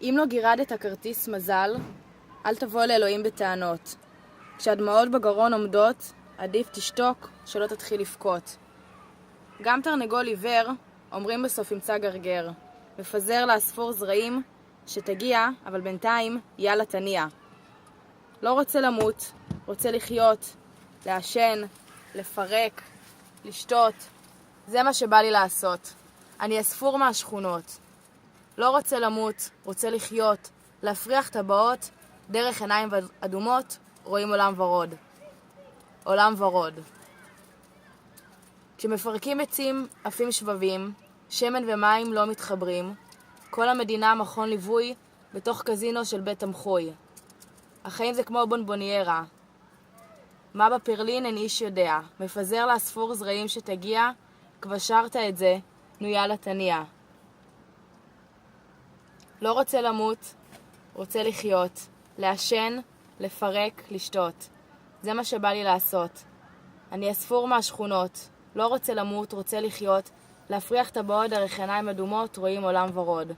אם לא גירדת כרטיס מזל, אל תבוא לאלוהים בטענות. כשהדמעות בגרון עומדות, עדיף תשתוק שלא תתחיל לבכות. גם תרנגול עיוור, אומרים בסוף ימצא גרגר. מפזר לאספור זרעים, שתגיע, אבל בינתיים יאללה תניע. לא רוצה למות, רוצה לחיות, לעשן, לפרק, לשתות. זה מה שבא לי לעשות. אני אספור מהשכונות. לא רוצה למות, רוצה לחיות, להפריח טבעות, דרך עיניים אדומות, רואים עולם ורוד. עולם ורוד. כשמפרקים עצים, עפים שבבים, שמן ומים לא מתחברים, כל המדינה מכון ליווי בתוך קזינו של בית תמחוי. החיים זה כמו בונבוניירה. מה בפרלין אין איש יודע, מפזר לאספור זרעים שתגיע, כבר שרת את זה, נו יאללה תניע. לא רוצה למות, רוצה לחיות, לעשן, לפרק, לשתות. זה מה שבא לי לעשות. אני אספור מהשכונות, לא רוצה למות, רוצה לחיות, להפריח טבעות דרך עיניים אדומות, רואים עולם ורוד.